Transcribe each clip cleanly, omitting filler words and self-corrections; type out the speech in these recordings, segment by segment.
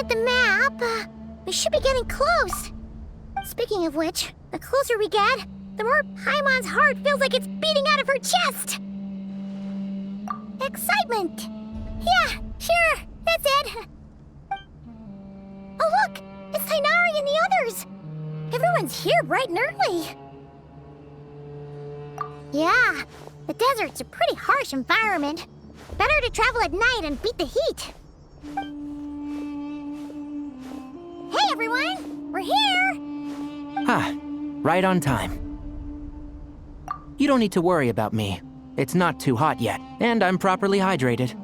the map. We should be getting close. Speaking of which, the closer we get, the more Paimon's heart feels like it's beating out of her chest. Excitement. Yeah, sure, that's it. Oh look, it's Tainari and the others. Everyone's here bright and early. Yeah, the desert's a pretty harsh environment. Better to travel at night and beat the heat. Hey everyone, we're here! Ah, right on time. You don't need to worry about me. It's not too hot yet, and I'm properly hydrated.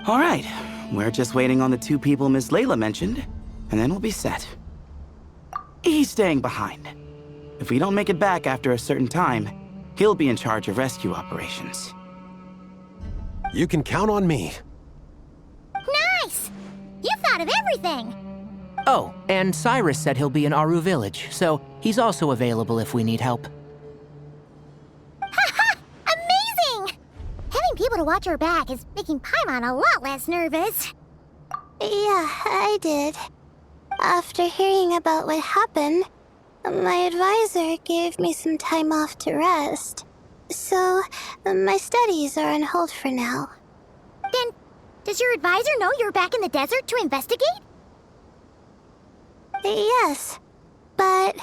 All right, we're just waiting on the 2 people Miss Layla mentioned, and then we'll be set. He's staying behind. If we don't make it back after a certain time, he'll be in charge of rescue operations. You can count on me. Nice! You thought of everything! Oh, and Cyrus said he'll be in Aru Village, so he's also available if we need help. Haha! Amazing! Having people to watch our back is making Paimon a lot less nervous. Yeah, I did. After hearing about what happened, my advisor gave me some time off to rest. So, my studies are on hold for now. Then, does your advisor know you're back in the desert to investigate? Yes, but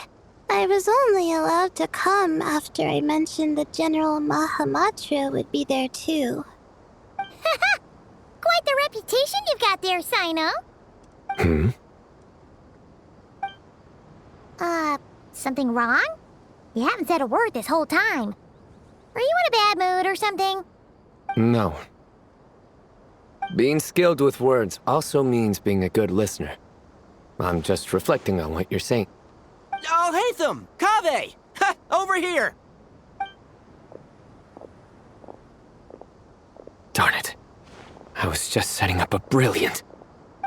I was only allowed to come after I mentioned that General Mahamatra would be there too. Haha! Quite the reputation you've got there, Sino. Something wrong? You haven't said a word this whole time. Are you in a bad mood or something? No. Being skilled with words also means being a good listener. I'm just reflecting on what you're saying. Oh, Hatham! Kaveh! Ha! Over here! Darn it. I was just setting up a brilliant...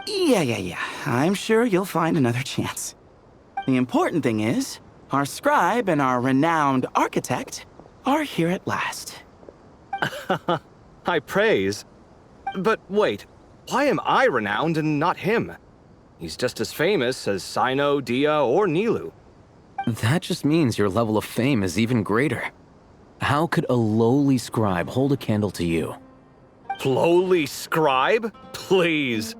Yeah. I'm sure you'll find another chance. The important thing is, our scribe and our renowned architect are here at last. High praise. But wait, why am I renowned and not him? He's just as famous as Sino, Dia, or Nilu. That just means your level of fame is even greater. How could a lowly scribe hold a candle to you? Lowly scribe? Please.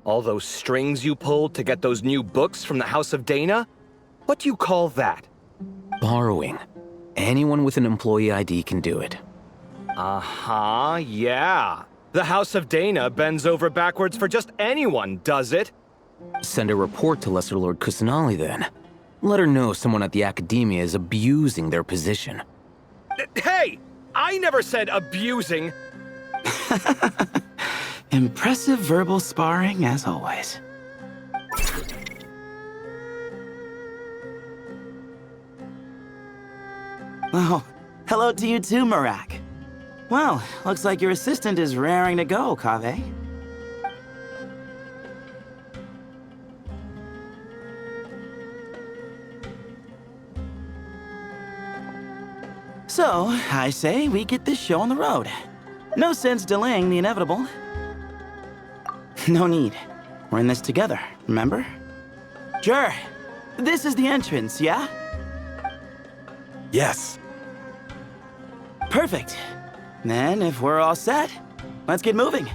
All those strings you pulled to get those new books from the House of Dana? What do you call that? Borrowing. Anyone with an employee ID can do it. Uh-huh, yeah. The House of Dana bends over backwards for just anyone, does it? Send a report to Lesser Lord Kusanali then. Let her know someone at the Academia is abusing their position. Hey! I never said abusing! Impressive verbal sparring, as always. Oh, hello to you too, Marak. Well, looks like your assistant is raring to go, Kaveh. So, I say we get this show on the road. No sense delaying the inevitable. No need. We're in this together, remember? Sure. This is the entrance, yeah? Yes. Perfect. Then, if we're all set, let's get moving.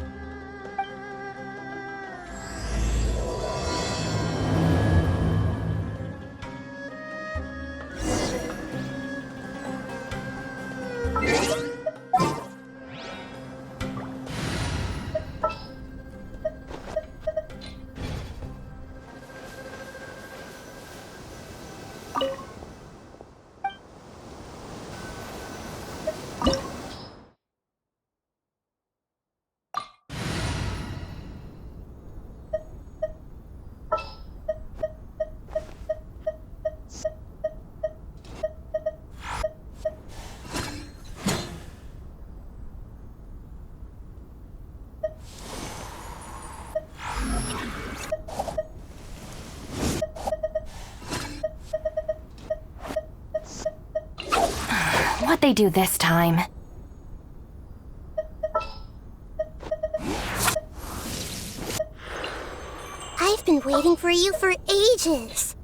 What'd they do this time? I've been waiting waiting for you for ages.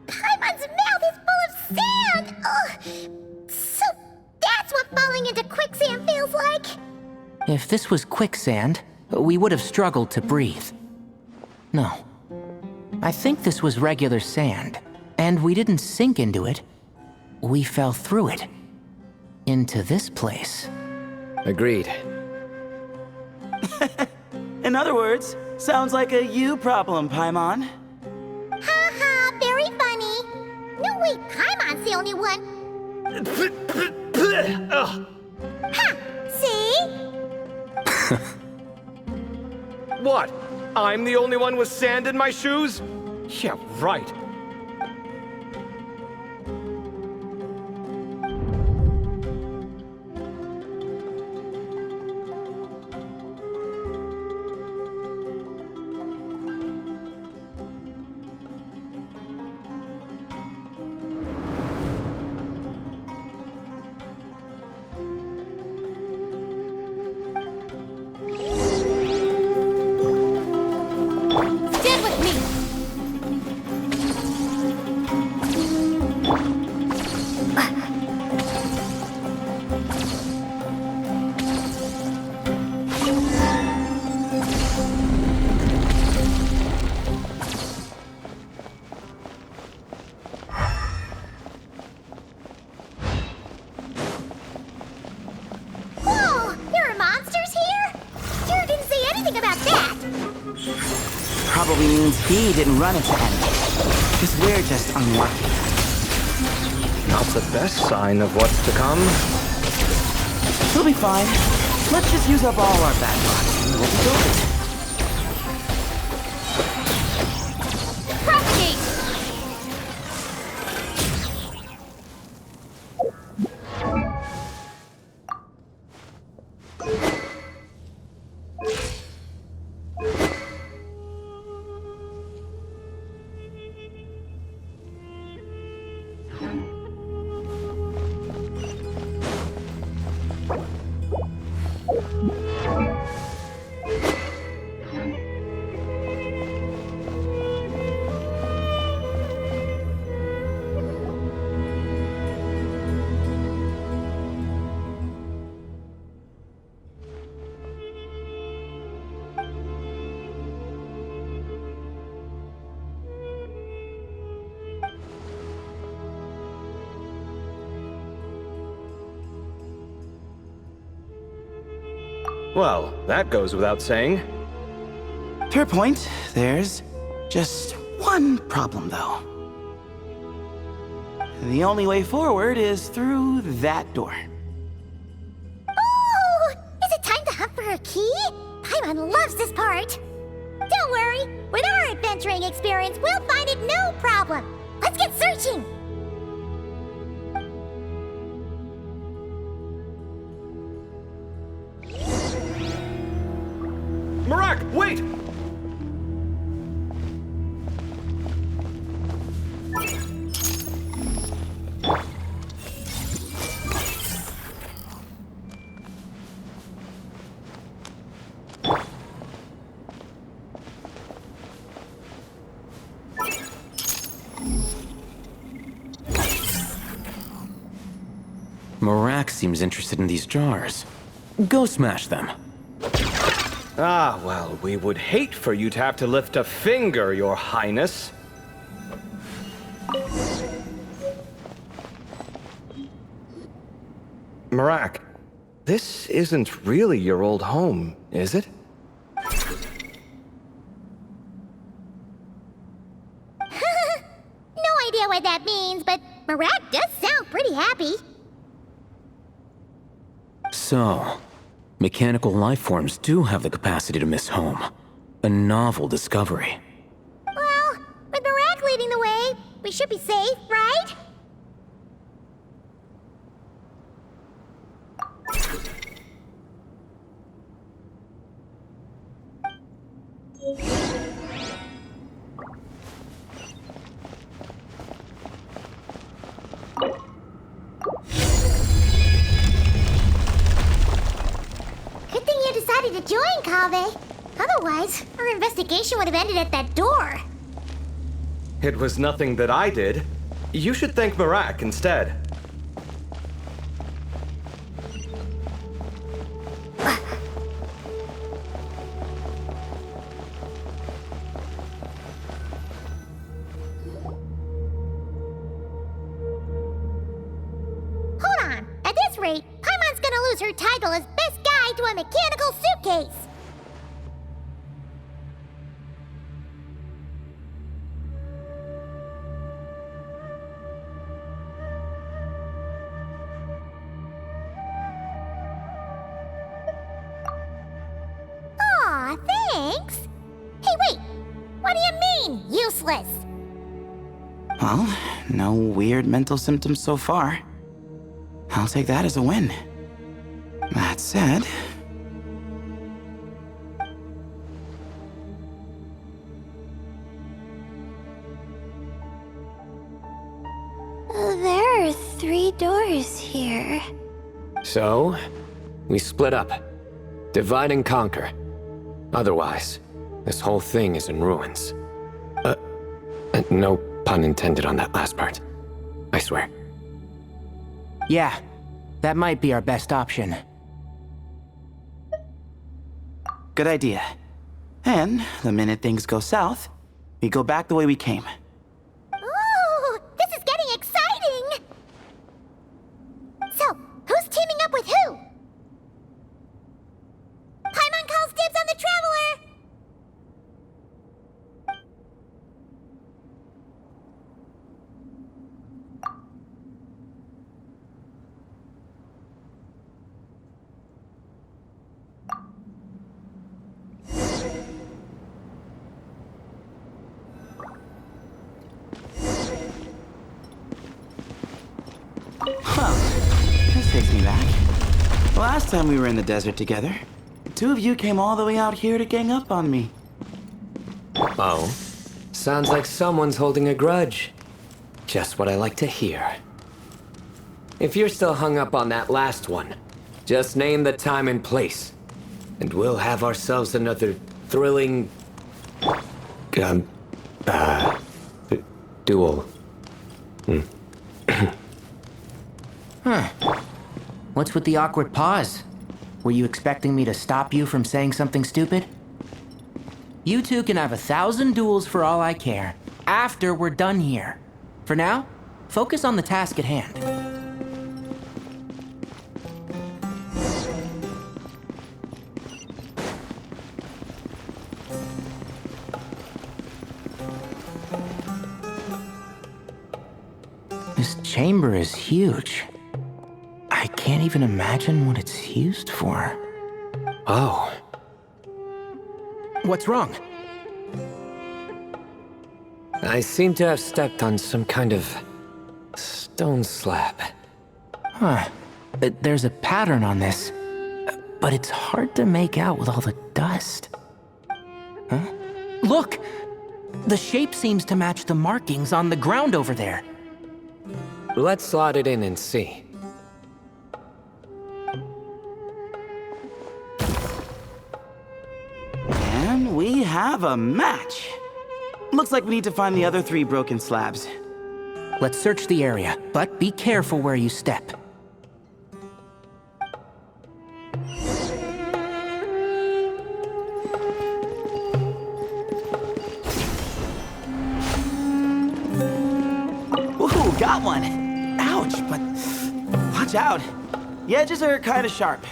Paimon's mouth is full of sand! So that's what falling into quicksand feels like? If this was quicksand, we would have struggled to breathe. No. I think this was regular sand, and we didn't sink into it. We fell through it. Into this place. Agreed. In other words, sounds like a you problem, Paimon. Haha, very funny. No, wait, Paimon's the only one. Ha! See? What? I'm the only one with sand in my shoes? Yeah, right. Stand with me! Whoa! There are monsters here? Jared didn't say anything about that! Probably means he didn't run into any. Because we're just unlucky. Not the best sign of what's to come. We'll be fine. Let's just use up all our bad luck, and we'll be good. Propagate! Well, that goes without saying. Fair point. There's just one problem, though. The only way forward is through that door. Oh! Is it time to hunt for a key? Paimon loves this part! Don't worry, with our adventuring experience, we'll find it no problem. Let's get searching! Marak, wait! Marak seems interested in these jars. Go smash them. Ah, well, we would hate for you to have to lift a finger, Your Highness. Marak, this isn't really your old home, is it? No idea what that means, but Marak does sound pretty happy. So, mechanical life forms do have the capacity to miss home. A novel discovery. Well, with Marak leading the way, we should be safe, right? Good thing you decided to join, Kaveh. Otherwise, our investigation would have ended at that door. It was nothing that I did. You should thank Marak instead. Hold on. At this rate, Paimon's gonna lose her title as best guide to a mechanical suitcase. Aw, thanks. Hey, wait. What do you mean, useless? Well, no weird mental symptoms so far. I'll take that as a win. That said... There are 3 doors here. So, we split up. Divide and conquer. Otherwise, this whole thing is in ruins. No pun intended on that last part. I swear. Yeah, that might be our best option. Good idea. And the minute things go south, we go back the way we came. Ooh, this is getting exciting! So, who's teaming up with who? Paimon calls dibs on the Traveler! This takes me back. Last time we were in the desert together, the 2 of you came all the way out here to gang up on me. Oh? Sounds like someone's holding a grudge. Just what I like to hear. If you're still hung up on that last one, just name the time and place. And we'll have ourselves another thrilling... duel. Huh. What's with the awkward pause? Were you expecting me to stop you from saying something stupid? You two can have 1,000 duels for all I care, after we're done here. For now, focus on the task at hand. This chamber is huge. I can't even imagine what it's used for. Oh. What's wrong? I seem to have stepped on some kind of stone slab. Huh. There's a pattern on this, but it's hard to make out with all the dust. Huh? Look! The shape seems to match the markings on the ground over there. Let's slot it in and see. And we have a match. Looks like we need to find the other 3 broken slabs. Let's search the area, but be careful where you step. Ooh, got one. Ouch, but watch out. The edges are kind of sharp.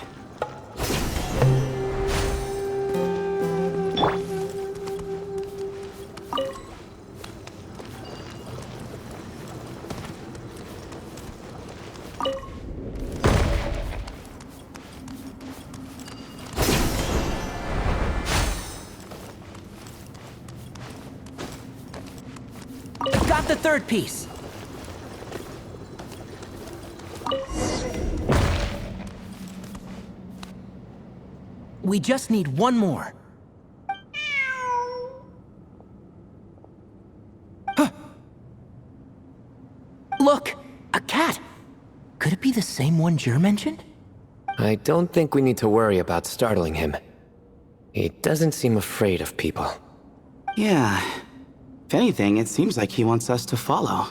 Got the 3rd piece. We just need one more. A cat! Could it be the same one Jur mentioned? I don't think we need to worry about startling him. He doesn't seem afraid of people. Yeah. If anything, it seems like he wants us to follow.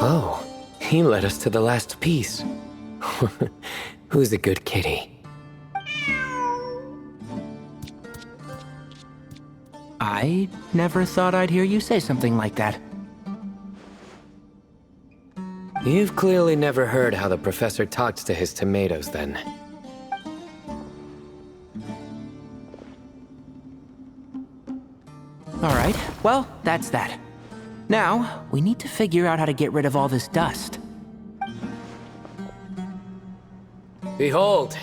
Oh, he led us to the last piece. Who's a good kitty? I never thought I'd hear you say something like that. You've clearly never heard how the professor talks to his tomatoes, then. Alright, well, that's that. Now, we need to figure out how to get rid of all this dust. Behold,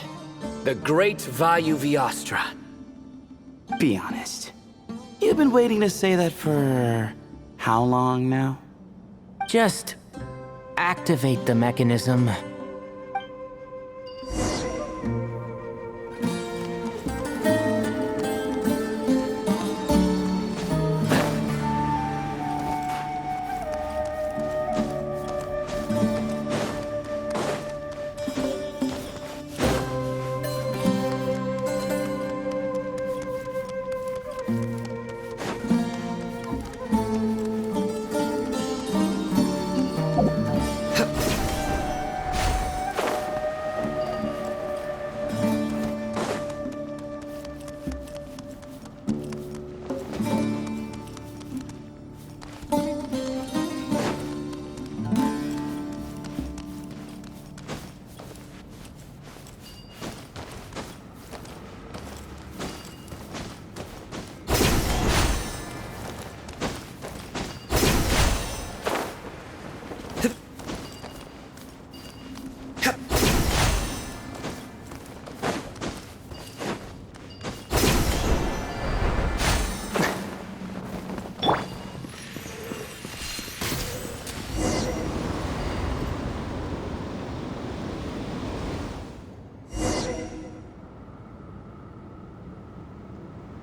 the great Vayu Viastra. Be honest. You've been waiting to say that for... how long now? Just activate the mechanism.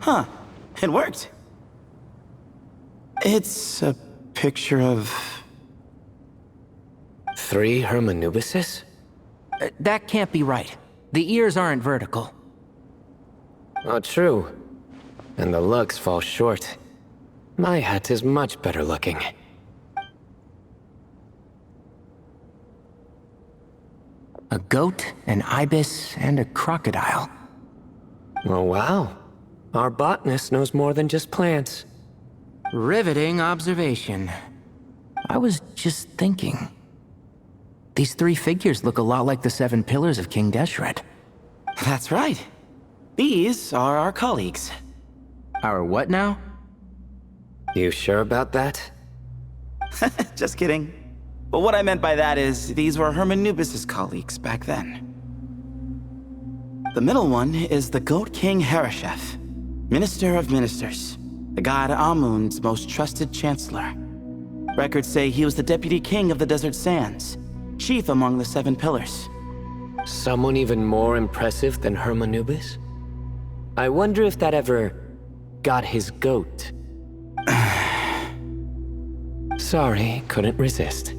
Huh. It worked. It's a picture of... 3 Hermanubises? That can't be right. The ears aren't vertical. Oh, true. And the looks fall short. My hat is much better looking. A goat, an ibis, and a crocodile. Oh, wow. Our botanist knows more than just plants. Riveting observation. I was just thinking. These 3 figures look a lot like the 7 pillars of King Deshret. That's right. These are our colleagues. Our what now? You sure about that? Just kidding. But what I meant by that is, these were Hermanubis' colleagues back then. The middle one is the Goat King Harashef, Minister of Ministers, the god Amun's most trusted chancellor. Records say he was the deputy king of the Desert Sands, chief among the 7 pillars. Someone even more impressive than Hermanubis? I wonder if that ever got his goat. Sorry, couldn't resist.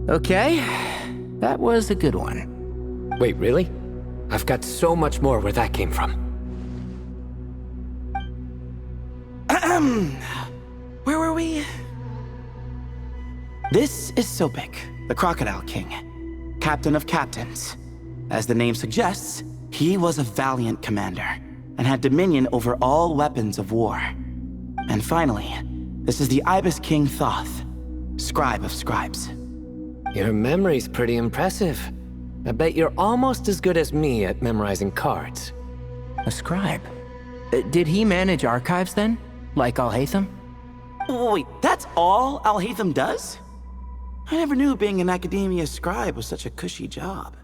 Okay, that was a good one. Wait, really? I've got so much more where that came from. Where were we? This is Sopik, the Crocodile King, captain of captains. As the name suggests, he was a valiant commander and had dominion over all weapons of war. And finally, this is the Ibis King Thoth, scribe of scribes. Your memory's pretty impressive. I bet you're almost as good as me at memorizing cards. A scribe? Did he manage archives then? Like Alhaitham? Wait, that's all Alhaitham does? I never knew being an academia scribe was such a cushy job.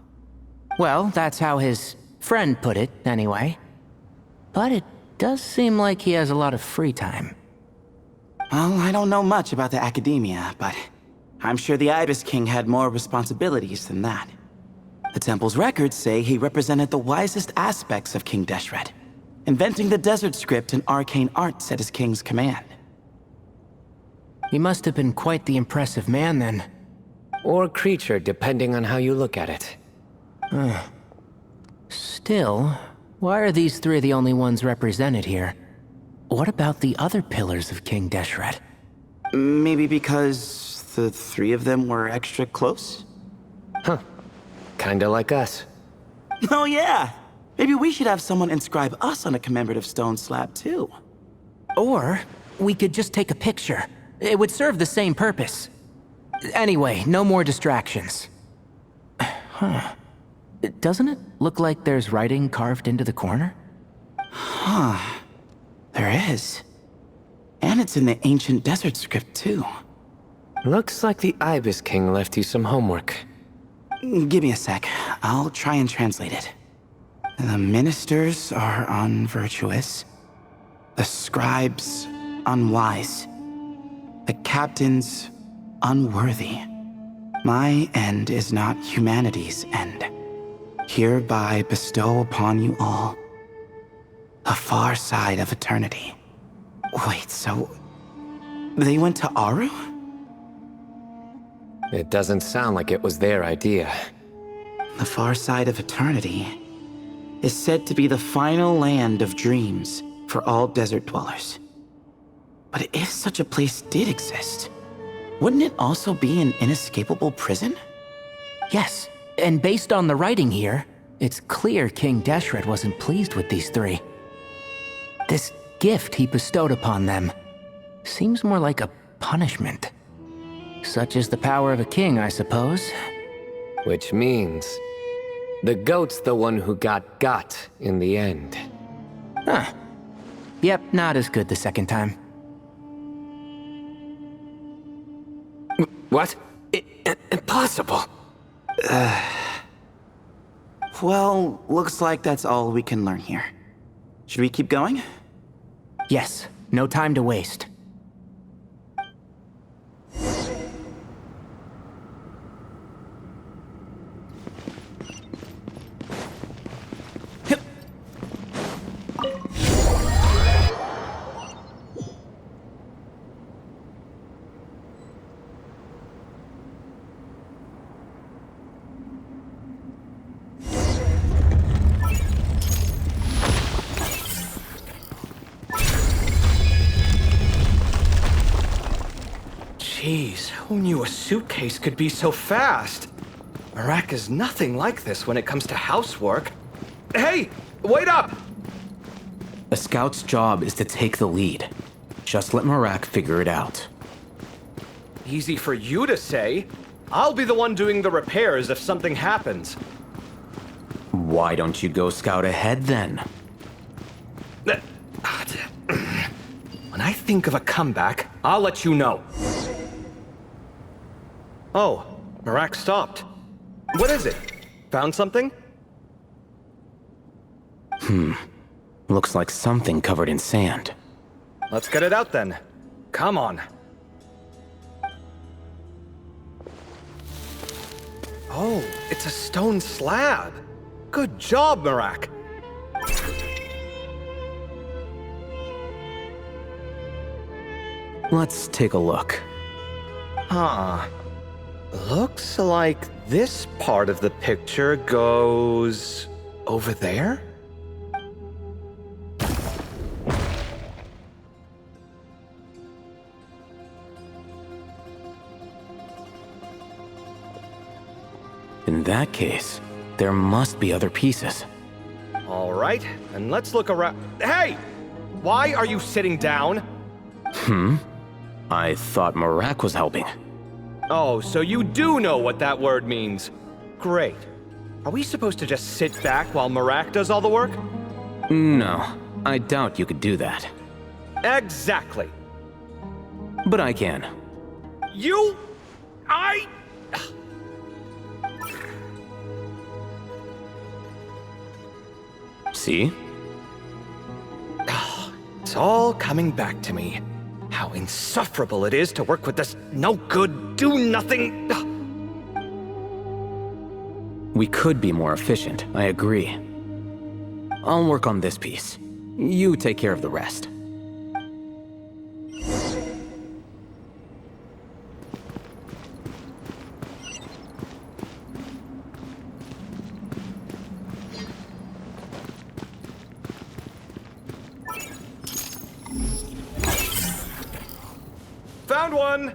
Well, that's how his friend put it, anyway. But it does seem like he has a lot of free time. Well, I don't know much about the academia, but I'm sure the Ibis King had more responsibilities than that. The temple's records say he represented the wisest aspects of King Deshret, inventing the desert script and arcane arts at his king's command. He must have been quite the impressive man then. Or creature, depending on how you look at it. Still, why are these three the only ones represented here? What about the other pillars of King Deshret? Maybe because the three of them were extra close? Huh. Kinda like us. Oh yeah! Maybe we should have someone inscribe us on a commemorative stone slab too. Or, we could just take a picture. It would serve the same purpose. Anyway, no more distractions. Huh. Doesn't it look like there's writing carved into the corner? Huh. There is. And it's in the ancient desert script too. Looks like the Ibis King left you some homework. Give me a sec. I'll try and translate it. The ministers are unvirtuous. The scribes unwise. The captains unworthy. My end is not humanity's end. Hereby bestow upon you all the far side of eternity. Wait, so they went to Aru? It doesn't sound like it was their idea. The far side of eternity is said to be the final land of dreams for all desert dwellers. But if such a place did exist, wouldn't it also be an inescapable prison? Yes, and based on the writing here, it's clear King Deshret wasn't pleased with these three. This gift he bestowed upon them seems more like a punishment. Such is the power of a king, I suppose. Which means the goat's the one who got in the end. Huh. Yep, not as good the second time. What? Impossible. Well, looks like that's all we can learn here. Should we keep going? Yes, no time to waste. Jeez, who knew a suitcase could be so fast? Marak is nothing like this when it comes to housework. Hey, wait up! A scout's job is to take the lead. Just let Marak figure it out. Easy for you to say. I'll be the one doing the repairs if something happens. Why don't you go scout ahead then? When I think of a comeback, I'll let you know. Oh, Marak stopped. What is it? Found something? Looks like something covered in sand. Let's get it out then. Come on. Oh, it's a stone slab. Good job, Marak. Let's take a look. Huh. Looks like this part of the picture goes over there? In that case, there must be other pieces. All right, and let's look around. Hey! Why are you sitting down? I thought Marak was helping. Oh, so you do know what that word means. Great. Are we supposed to just sit back while Marak does all the work? No, I doubt you could do that. Exactly. But I can. See? It's all coming back to me. How insufferable it is to work with this no-good, do-nothing... We could be more efficient, I agree. I'll work on this piece. You take care of the rest. Found one!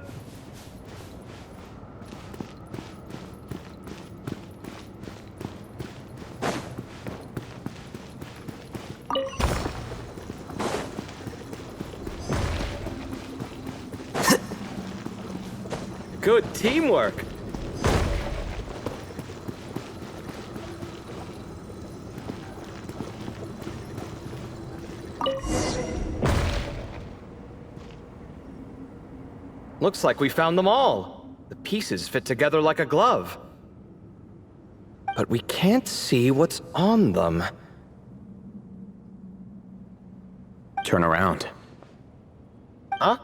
Good teamwork. Looks like we found them all. The pieces fit together like a glove. But we can't see what's on them. Turn around. Huh?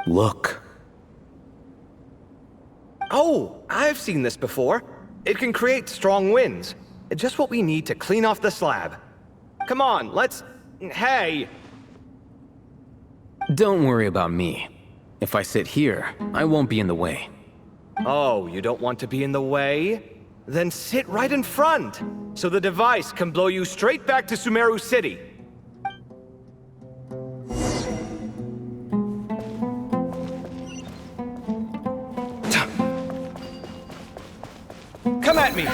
Look. Oh, I've seen this before. It can create strong winds. Just what we need to clean off the slab. Come on, let's... Hey! Don't worry about me. If I sit here, I won't be in the way. Oh, you don't want to be in the way? Then sit right in front, so the device can blow you straight back to Sumeru City. Come at me!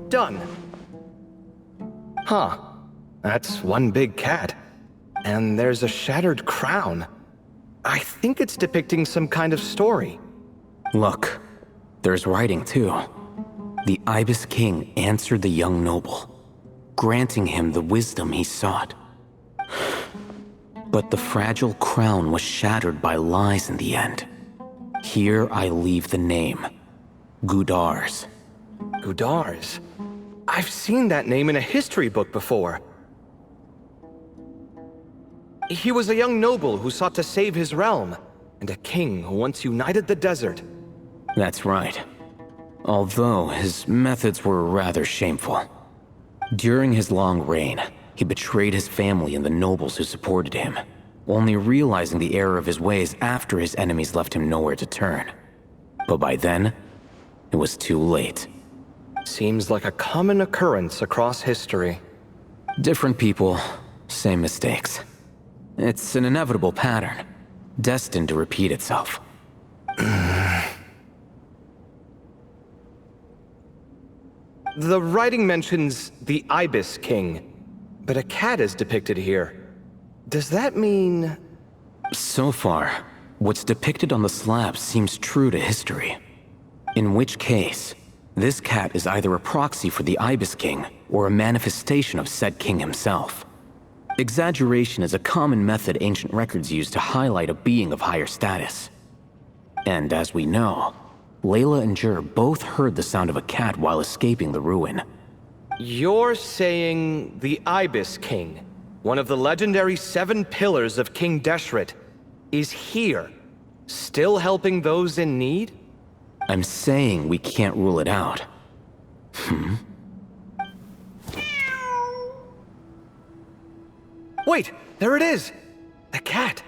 Done. Huh. That's one big cat. And there's a shattered crown. I think it's depicting some kind of story. Look, there's writing too. The Ibis King answered the young noble, granting him the wisdom he sought. But the fragile crown was shattered by lies in the end. Here I leave the name, Gudars. Gudars? I've seen that name in a history book before. He was a young noble who sought to save his realm, and a king who once united the desert. That's right. Although his methods were rather shameful. During his long reign, he betrayed his family and the nobles who supported him, only realizing the error of his ways after his enemies left him nowhere to turn. But by then, it was too late. Seems like a common occurrence across history. Different people, same mistakes. It's an inevitable pattern, destined to repeat itself. The writing mentions the Ibis King, but a cat is depicted here. Does that mean... So far, what's depicted on the slab seems true to history. In which case, this cat is either a proxy for the Ibis King or a manifestation of said king himself. Exaggeration is a common method ancient records use to highlight a being of higher status. And as we know, Layla and Jur both heard the sound of a cat while escaping the ruin. You're saying the Ibis King, one of the legendary 7 pillars of King Deshret, is here, still helping those in need? I'm saying we can't rule it out. Wait, there it is! The cat!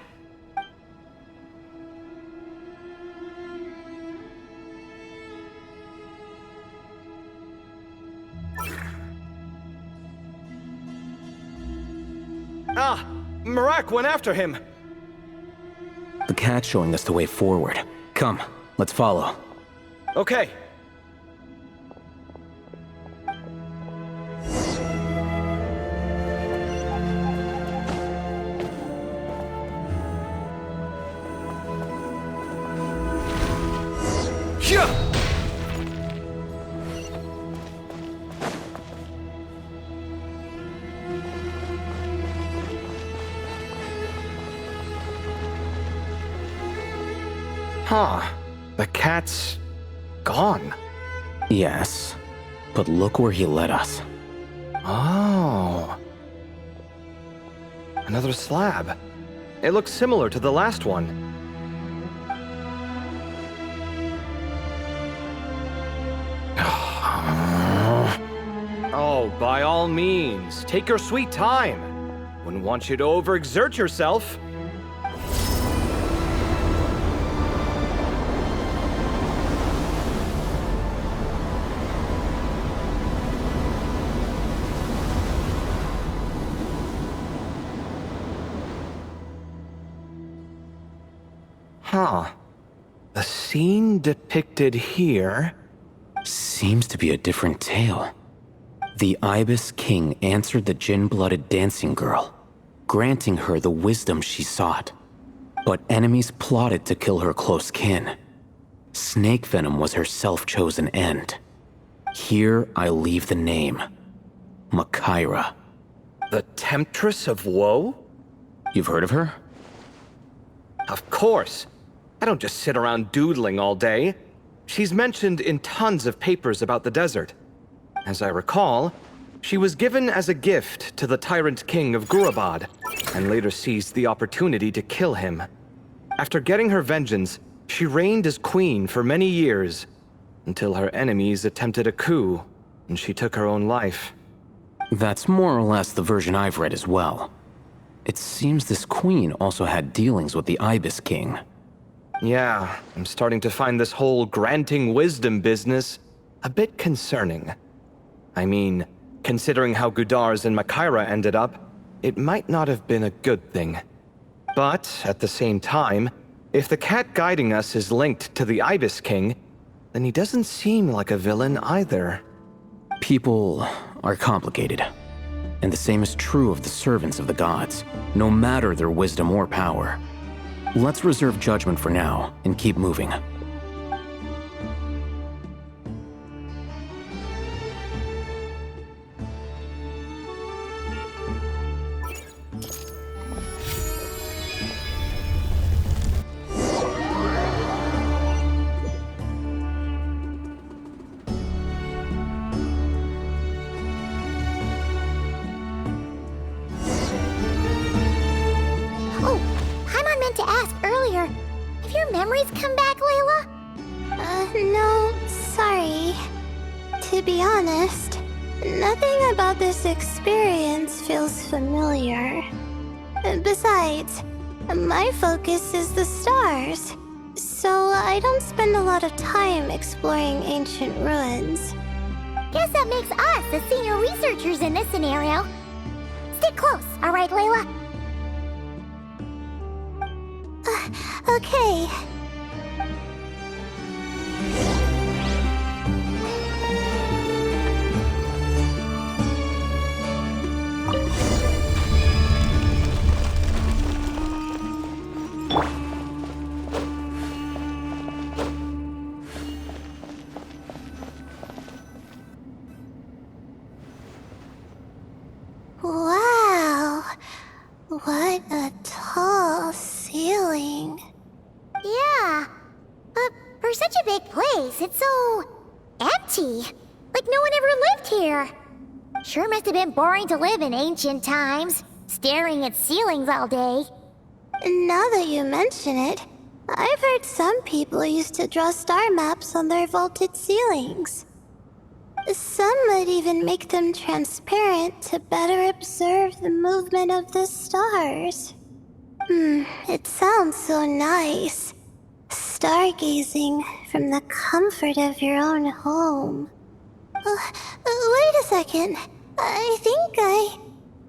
Ah! Marak went after him! The cat's showing us the way forward. Come, Let's follow. Okay. Huh. The cat's gone. Yes, but look where he led us. Oh. Another slab. It looks similar to the last one. Oh, by all means, take your sweet time. Wouldn't want you to overexert yourself. Huh. The scene depicted here... Seems to be a different tale. The Ibis King answered the gin-blooded dancing girl, granting her the wisdom she sought. But enemies plotted to kill her close kin. Snake venom was her self-chosen end. Here I leave the name. Makaira. The Temptress of Woe? You've heard of her? Of course. I don't just sit around doodling all day. She's mentioned in tons of papers about the desert. As I recall, she was given as a gift to the tyrant king of Gurabad, and later seized the opportunity to kill him. After getting her vengeance, she reigned as queen for many years, until her enemies attempted a coup, and she took her own life. That's more or less the version I've read as well. It seems this queen also had dealings with the Ibis King. Yeah, I'm starting to find this whole granting wisdom business a bit concerning. I mean, considering how Gudars and Makaira ended up, it might not have been a good thing. But, at the same time, if the cat guiding us is linked to the Ibis King, then he doesn't seem like a villain either. People are complicated. And the same is true of the servants of the gods, no matter their wisdom or power. Let's reserve judgment for now and keep moving. Memories come back, Layla? No, sorry. To be honest, nothing about this experience feels familiar. Besides, my focus is the stars, so I don't spend a lot of time exploring ancient ruins. Guess that makes us the senior researchers in this scenario. Stick close, all right, Layla? Okay. Wow. What a tall ceiling. Yeah, but for such a big place, it's so empty. Like no one ever lived here. Sure must have been boring to live in ancient times, staring at ceilings all day. Now that you mention it, I've heard some people used to draw star maps on their vaulted ceilings. Some might even make them transparent to better observe the movement of the stars. It sounds so nice. Stargazing from the comfort of your own home. Wait a second. I think I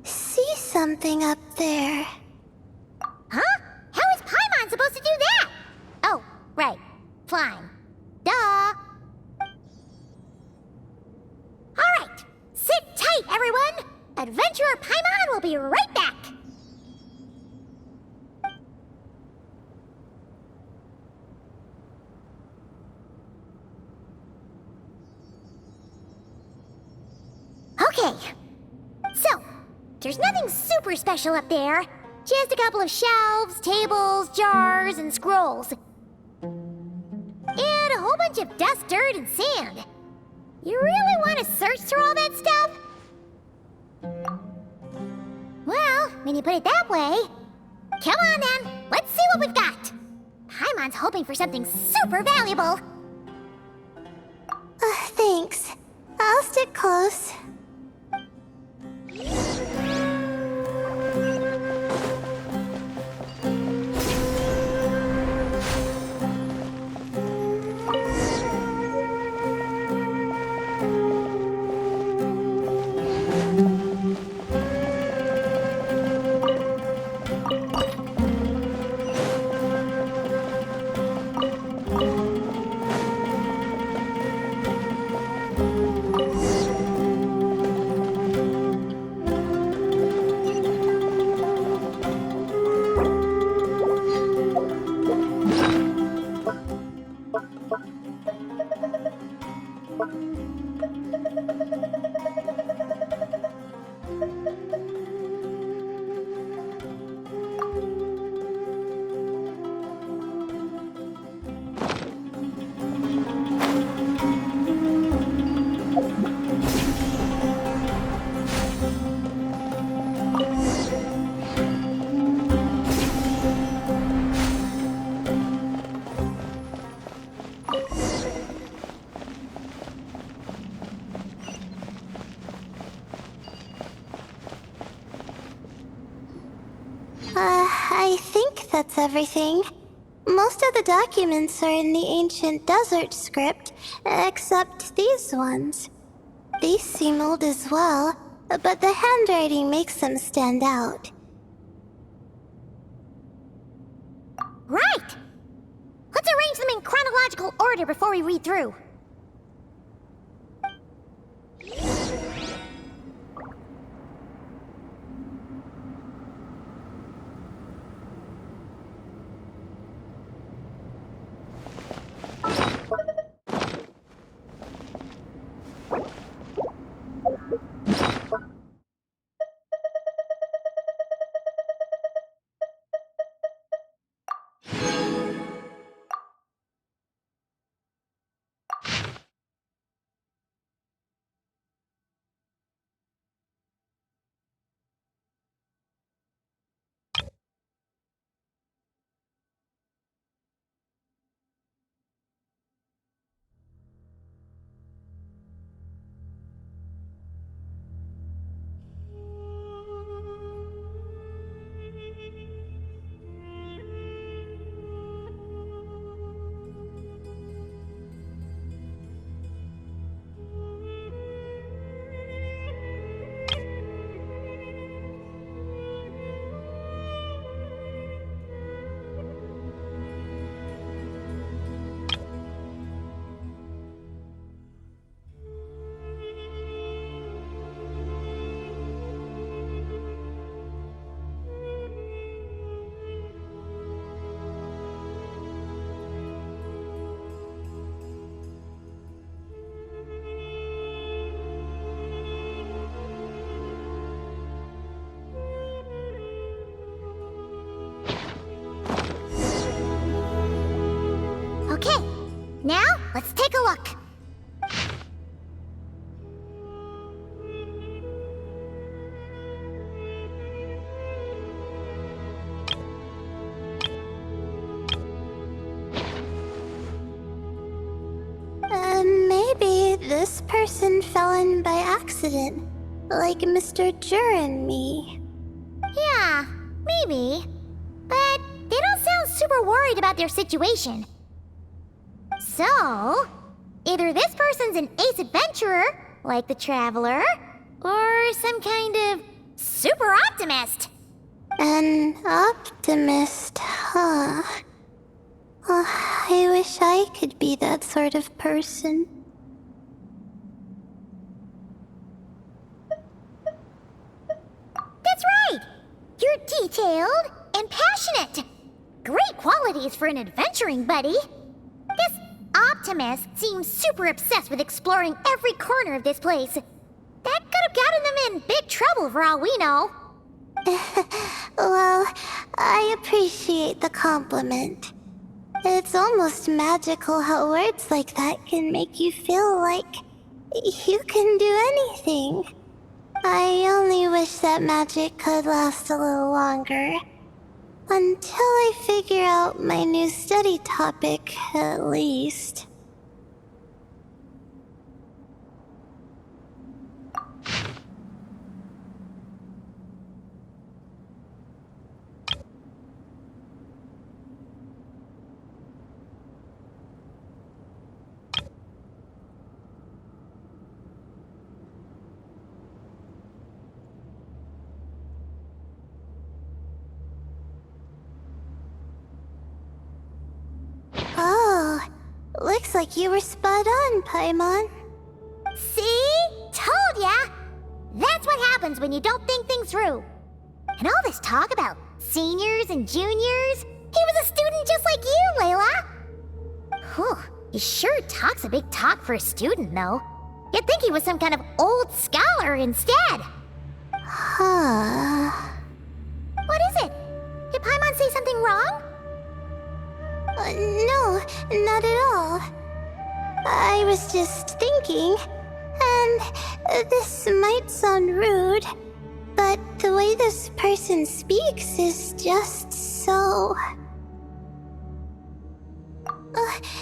see something up there. Huh? How is Paimon supposed to do that? Oh, right. Flying. Okay. So, there's nothing super special up there. Just a couple of shelves, tables, jars, and scrolls. And a whole bunch of dust, dirt, and sand. You really want to search through all that stuff? Well, when you put it that way... Come on then, let's see what we've got. Paimon's hoping for something super valuable. Thanks. I'll stick close. I think that's everything. Most of the documents are in the ancient desert script, except these ones. These seem old as well, but the handwriting makes them stand out. Right! Let's arrange them in chronological order before we read through. Okay, now let's take a look. Maybe this person fell in by accident, like Mr. Jur and me. Yeah, maybe. But they don't sound super worried about their situation. So, either this person's an ace adventurer, like the Traveler, or some kind of super optimist. An optimist, huh? Oh, I wish I could be that sort of person. That's right! You're detailed and passionate. Great qualities for an adventuring buddy. This optimist seems super obsessed with exploring every corner of this place. That could have gotten them in big trouble for all we know. Well, I appreciate the compliment. It's almost magical how words like that can make you feel like you can do anything. I only wish that magic could last a little longer. Until I figure out my new study topic, at least. Oh, looks like you were spot on, Paimon. See? Told ya! That's what happens when you don't think things through. And all this talk about seniors and juniors, he was a student just like you, Layla! Whew, he sure talks a big talk for a student, though. You'd think he was some kind of old scholar instead. Huh. What is it? Did Paimon say something wrong? No, not at all. I was just thinking, and this might sound rude, but the way this person speaks is just so...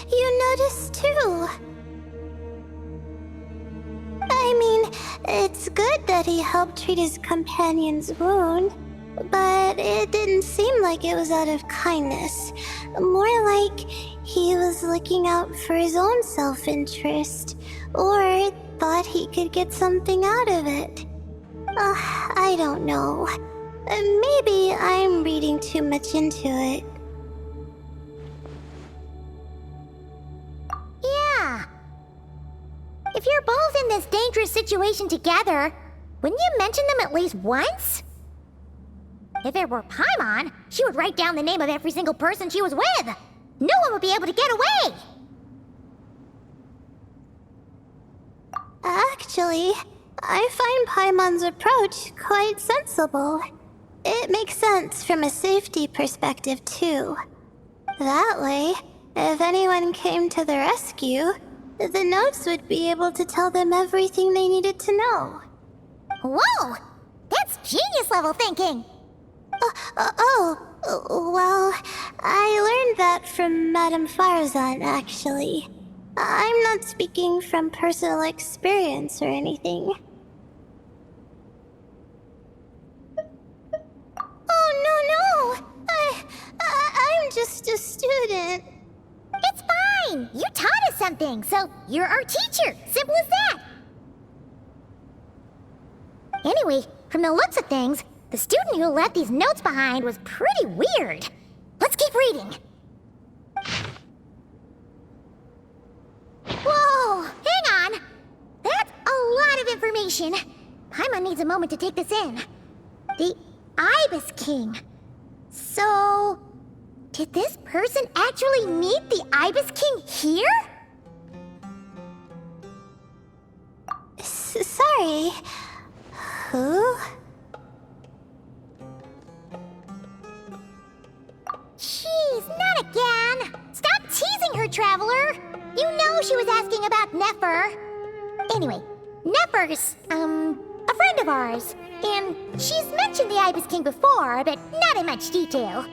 you noticed too. I mean, it's good that he helped treat his companion's wound, but it didn't seem like it was out of kindness. More like he was looking out for his own self-interest, or thought he could get something out of it. I don't know. Maybe I'm reading too much into it. Yeah. If you're both in this dangerous situation together, wouldn't you mention them at least once? If it were Paimon, she would write down the name of every single person she was with. No one would be able to get away. Actually, I find Paimon's approach quite sensible. It makes sense from a safety perspective, too. That way, if anyone came to the rescue, the notes would be able to tell them everything they needed to know. Whoa! That's genius-level thinking! Well, I learned that from Madame Farazan, actually. I'm not speaking from personal experience or anything. Oh, no! I'm just a student. It's fine! You taught us something, so you're our teacher. Simple as that. Anyway, from the looks of things, the student who left these notes behind was pretty weird. Let's keep reading. Whoa! Hang on! That's a lot of information. Paimon needs a moment to take this in. The Ibis King. So... did this person actually meet the Ibis King here? Sorry. Who? Jeez, not again! Stop teasing her, Traveler! You know she was asking about Nefer. Anyway, Nefer's, a friend of ours. And she's mentioned the Ibis King before, but not in much detail.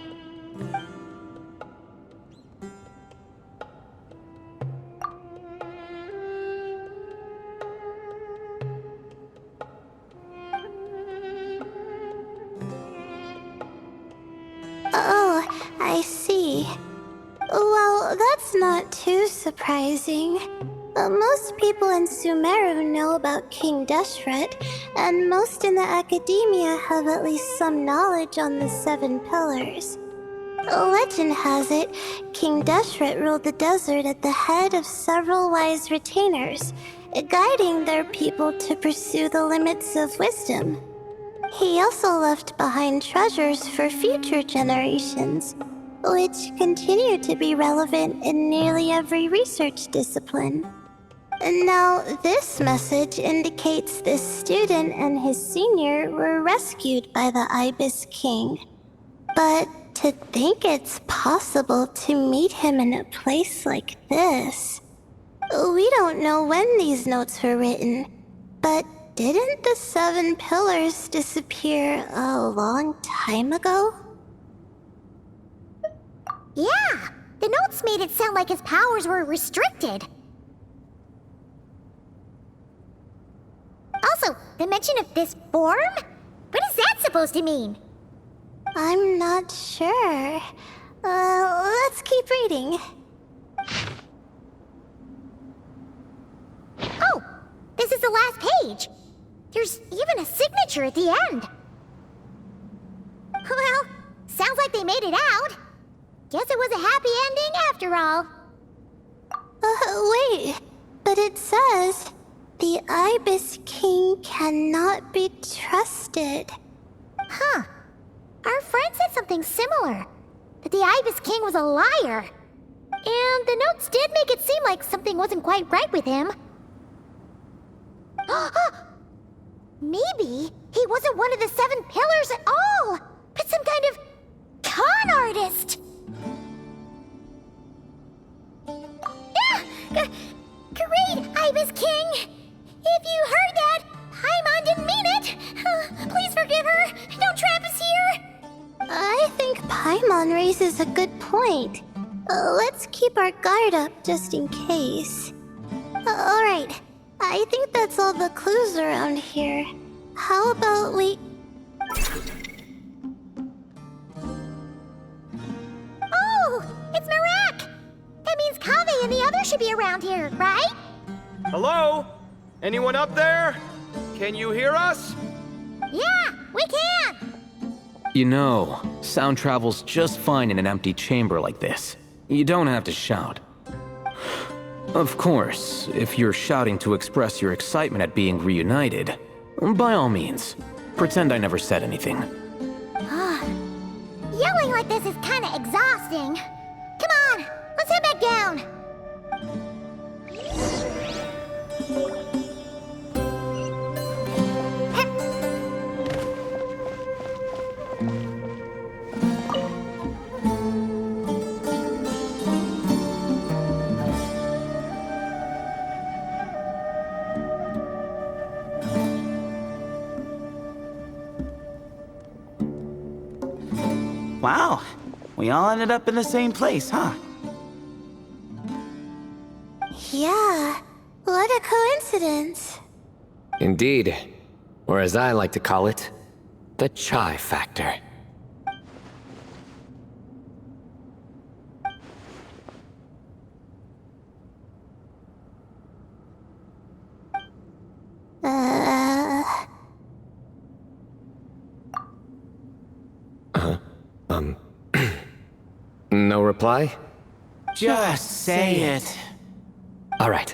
Oh, I see. Well, that's not too surprising. Most people in Sumeru know about King Deshret, and most in the academia have at least some knowledge on the Seven Pillars. Legend has it, King Deshret ruled the desert at the head of several wise retainers, guiding their people to pursue the limits of wisdom. He also left behind treasures for future generations, which continue to be relevant in nearly every research discipline. Now, this message indicates this student and his senior were rescued by the Ibis King. But to think it's possible to meet him in a place like this. We don't know when these notes were written, but didn't the 7 pillars disappear a long time ago? Yeah, the notes made it sound like his powers were restricted. Also, the mention of this form? What is that supposed to mean? I'm not sure. Let's keep reading. Oh, this is the last page. There's even a signature at the end. Well, sounds like they made it out. Guess it was a happy ending after all. Wait. But it says, the Ibis King cannot be trusted. Huh. Our friend said something similar. That the Ibis King was a liar. And the notes did make it seem like something wasn't quite right with him. Maybe he wasn't one of the 7 pillars at all, but some kind of con artist. Great, Ibis King! If you heard that, Paimon didn't mean it! Please forgive her! Don't trap us here! I think Paimon raises a good point. Let's keep our guard up just in case. Alright, I think that's all the clues around here. How about we... Oh, it's Marak! That means Kaveh and the others should be around here, right? Hello? Anyone up there? Can you hear us? Yeah, we can! You know, sound travels just fine in an empty chamber like this. You don't have to shout. Of course, if you're shouting to express your excitement at being reunited, by all means, pretend I never said anything. Yelling like this is kinda exhausting. Come on, let's head back down. Wow, we all ended up in the same place, huh? Yeah, what a coincidence. Indeed. Or as I like to call it, the chai factor. No reply? Just say it. All right.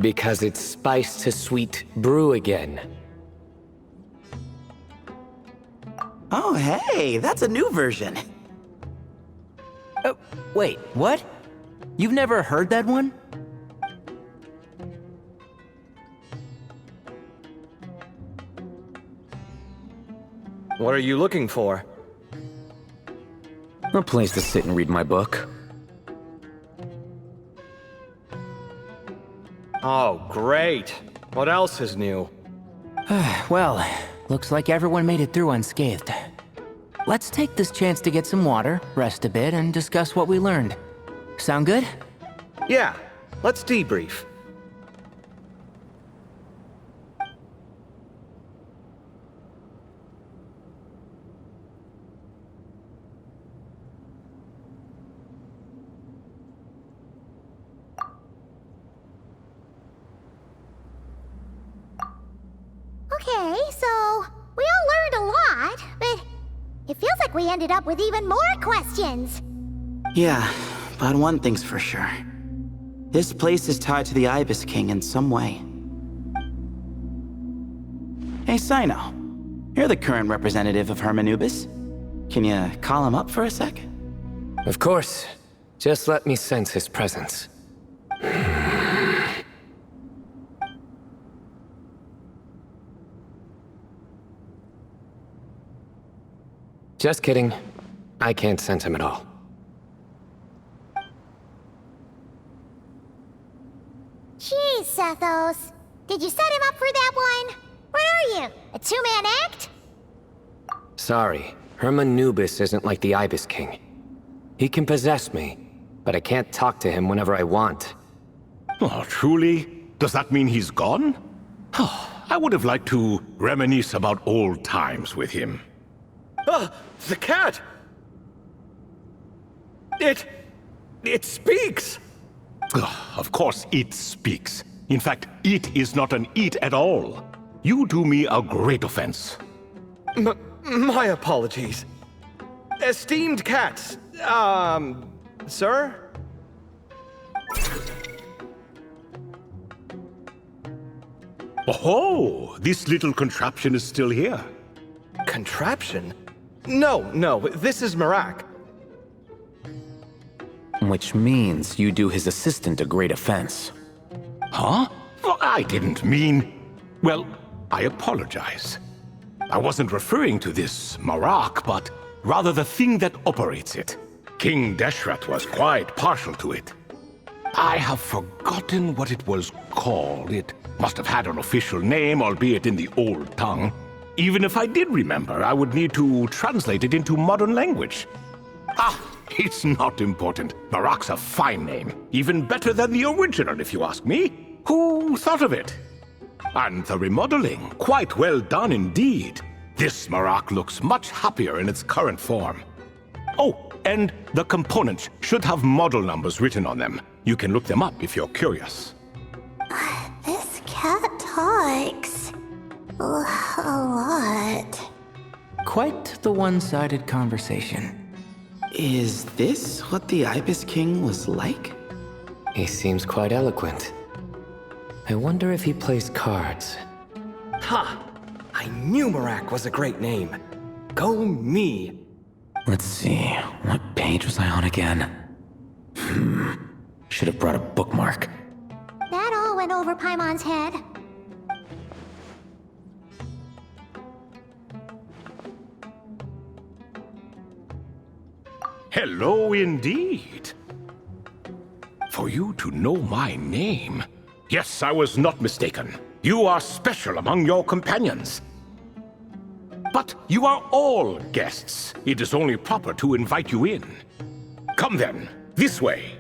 Because it's spice to sweet brew again. Oh, hey, that's a new version. Wait, what? You've never heard that one? What are you looking for? A place to sit and read my book. Oh, great. What else is new? Well, looks like everyone made it through unscathed. Let's take this chance to get some water, rest a bit, and discuss what we learned. Sound good? Yeah, let's debrief. Okay, so we all learned a lot, but it feels like we ended up with even more questions. Yeah, but one thing's for sure. This place is tied to the Ibis King in some way. Hey, Sino. You're the current representative of Hermanubis. Can you call him up for a sec? Of course. Just let me sense his presence. Just kidding. I can't sense him at all. Jeez, Sethos. Did you set him up for that one? What are you, a two-man act? Sorry, Herman Nubis isn't like the Ibis King. He can possess me, but I can't talk to him whenever I want. Oh, truly? Does that mean he's gone? Oh, I would have liked to reminisce about old times with him. Ah, the cat! It speaks! Of course it speaks. In fact, it is not an it at all. You do me a great offense. My apologies. Esteemed cats, sir? Oh, this little contraption is still here. Contraption? No, this is Marak. Which means you do his assistant a great offense. Huh? Well, I didn't mean... Well, I apologize. I wasn't referring to this Marak, but rather the thing that operates it. King Deshret was quite partial to it. I have forgotten what it was called. It must have had an official name, albeit in the old tongue. Even if I did remember, I would need to translate it into modern language. Ah, it's not important. Marak's a fine name. Even better than the original, if you ask me. Who thought of it? And the remodeling, quite well done indeed. This Marak looks much happier in its current form. Oh, and the components should have model numbers written on them. You can look them up if you're curious. This cat talks a lot. Quite the one-sided conversation. Is this what the Ibis King was like? He seems quite eloquent. I wonder if he plays cards. Ha! I knew Marak was a great name. Go me! Let's see, what page was I on again? Should have brought a bookmark. That all went over Paimon's head. Hello indeed. For you to know my name. Yes, I was not mistaken. You are special among your companions. But you are all guests. It is only proper to invite you in. Come then, this way.